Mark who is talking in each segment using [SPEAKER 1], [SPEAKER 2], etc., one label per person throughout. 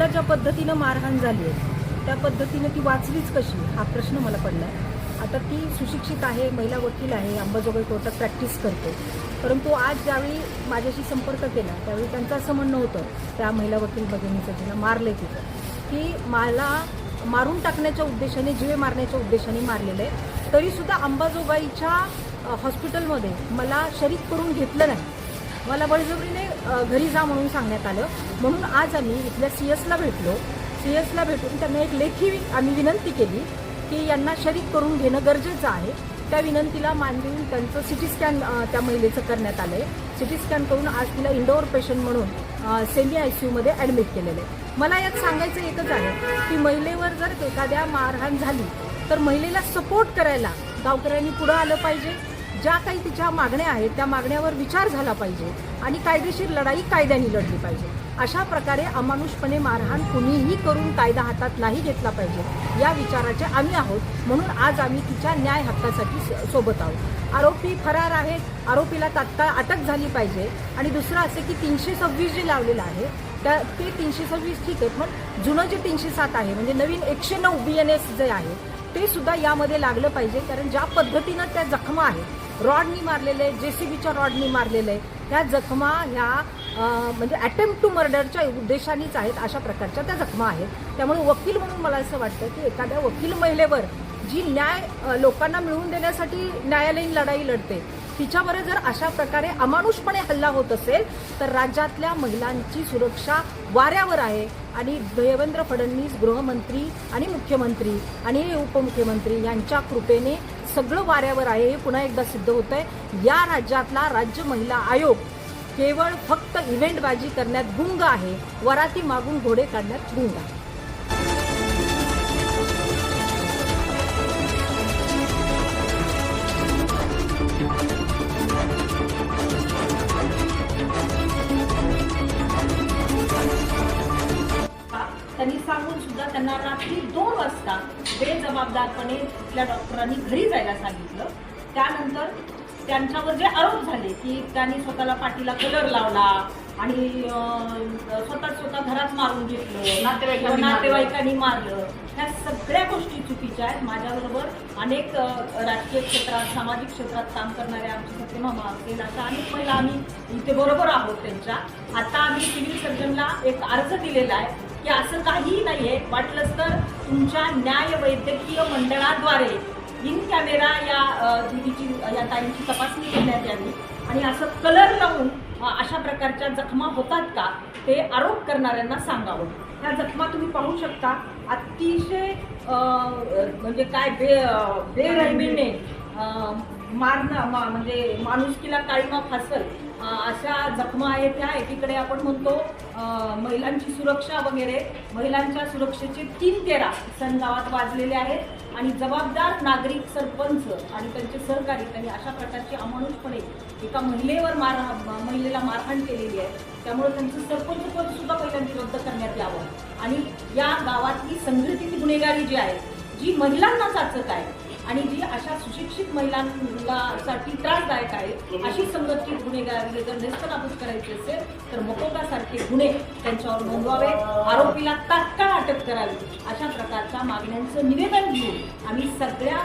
[SPEAKER 1] महिलेला ज्या पद्धतीनं मारहाण झाली आहे त्या पद्धतीनं ती वाचलीच कशी हा प्रश्न मला पडला आहे. आता ती सुशिक्षित आहे, महिला वकील आहे, अंबाजोगाई कोर्टात प्रॅक्टिस करते. परंतु आज ज्यावेळी माझ्याशी संपर्क केला त्यावेळी त्यांचं असं म्हणणं होतं, त्या महिला वकील भगिनीचं जिला मारले तिथं, की मला मारून टाकण्याच्या उद्देशाने, जीवे मारण्याच्या उद्देशाने मारलेलं आहे, तरीसुद्धा अंबाजोगाईच्या हॉस्पिटलमध्ये मला शरीक करून घेतलं नाही, मला बळजबरीने घरी जा म्हणून सांगण्यात आलं. म्हणून आज आम्ही इथल्या CS ला भेटलो. CS ला भेटून त्यांना एक लेखी आम्ही विनंती केली की यांना शरीक करून घेणं गरजेचं आहे. त्या विनंतीला मान देऊन त्यांचं CT स्कॅन त्या महिलेचं करण्यात आलं आहे. CT स्कॅन करून आज तिला इंडोअर पेशंट म्हणून सेमी ICU मध्ये ॲडमिट केलेलं आहे. मला यात सांगायचं एकच आहे की महिलेवर जर एखाद्या मारहाण झाली तर महिलेला सपोर्ट करायला गावकऱ्यांनी पुढं आलं पाहिजे. ज्या काही तिच्या मागण्या आहेत त्या मागण्यावर विचार झाला पाहिजे आणि कायदेशीर लढाई कायद्याने लढली पाहिजे. अशा प्रकारे अमानुषपणे मारहाण कुणीही करून कायदा हातात नाही घेतला पाहिजे या विचाराचे आम्ही आहोत. म्हणून आज आम्ही तिच्या न्याय हक्कासाठी सोबत आहोत. आरोपी फरार आहेत, आरोपीला तात्काळ अटक झाली पाहिजे. आणि दुसरं असे की 326 जे लावलेलं आहे ते 326 ठीक आहे, पण जुनं जे 307 आहे म्हणजे नवीन 109 BNS जे आहे ते सुद्धा यामध्ये लागलं पाहिजे. कारण ज्या पद्धतीनं त्या जखमा आहेत, रॉडनी मारलेले, JCBच्या रॉडनी मारलेले, ह्या जखमा ह्या म्हणजे अटेम्प्ट टू मर्डरच्या उद्देशानेच आहेत, अशा प्रकारच्या त्या जखमा आहेत. त्यामुळे वकील म्हणून मला असं वाटतं की एखाद्या वकील महिलेवर जी न्याय लोकांना मिळवून देण्यासाठी न्यायालयीन लढाई लढते तिच्यावर जर अशा प्रकारे अमानुषपणे हल्ला होत असेल तर राज्यातल्या महिलांची सुरक्षा वाऱ्यावर आहे. आणि देवेंद्र फडणवीस गृहमंत्री आणि मुख्यमंत्री आणि उपमुख्यमंत्री यांच्या कृपेने सगळं वाऱ्यावर आहे. हे पुन्हा एकदा सिद्ध होत आहे. या राज्यातला राज्य महिला आयोग केवळ फक्त इव्हेंटबाजी करण्यात गुंग आहे, वराती मागून घोडे काढण्यात गुंग आहे. त्यांनी सांगून सुद्धा त्यांना रात्री 2 वाजता बेजबाबदारपणे तिथल्या डॉक्टरांनी घरी जायला सांगितलं. त्यानंतर त्यांच्यावर जे आरोप झाले की त्यांनी स्वतःला पाठीला कलर लावला आणि स्वतः घरात मारून घेतलं, नातेवाईकांनी मारलं, ह्या सगळ्या गोष्टी चुकीच्या आहेत. माझ्याबरोबर अनेक राजकीय क्षेत्रात, सामाजिक क्षेत्रात काम करणाऱ्या आमचे सत्य मामा असतील, अशा अनेक महिला आम्ही इथे बरोबर आहोत त्यांच्या. आता आम्ही सिव्हिल सर्जनला एक अर्ज दिलेला आहे की असं काहीही नाही आहे, वाटलंच तर तुमच्या न्याय वैद्यकीय मंडळाद्वारे इन कॅमेरा या दिदीची, या ताईंची तपासणी करण्यात यावी आणि असं कलर लावून अशा प्रकारच्या जखमा होतात का ते आरोप करणाऱ्यांना सांगावं. ह्या जखमा तुम्ही पाहू शकता, अतिशय म्हणजे काय बेरहमीने मारणं, म्हणजे माणुसकीला काळीमा फासल अशा जखमा आहेत. ह्या एकीकडे आपण म्हणतो महिलांची सुरक्षा वगैरे, महिलांच्या सुरक्षेचे 3-13 सण गावात वाजलेले आहेत आणि जबाबदार नागरिक, सरपंच आणि त्यांचे सहकारी त्यांनी अशा प्रकारची अमानुषपणे एका महिलेला मारहाण केलेली आहे. त्यामुळे त्यांचं सरपंच पद सुद्धा पहिल्यांदा रद्द करण्यात यावं आणि या गावातली संघटित गुन्हेगारी जी आहे, जी महिलांना चाचक आहे आणि जी अशा सुशिक्षित महिलांसाठी त्रासदायक आहे, अशी संघटित गुन्हेगारी जर नेस्तनाबूत करायची असेल तर मकोकासारखे गुन्हे त्यांच्यावर नोंदवावे, आरोपीला तात्काळ अटक करावी. अशा प्रकारच्या मागण्यांचं निवेदन घेऊन आम्ही सगळ्या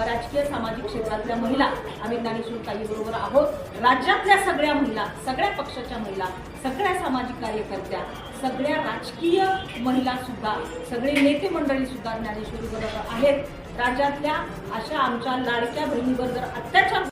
[SPEAKER 1] राजकीय सामाजिक क्षेत्रातल्या महिला, आम्ही ज्ञानेश्वर ताईबरोबर आहोत. राज्यातल्या सगळ्या महिला, सगळ्या पक्षाच्या महिला, सगळ्या सामाजिक कार्यकर्त्या, सगळ्या राजकीय महिला सुद्धा, सगळे नेते मंडळी सुद्धा ज्ञानेश्वरी बरोबर आहेत. राज्यातल्या अशा आमच्या लाडक्या बहिणीवर जर अत्याचार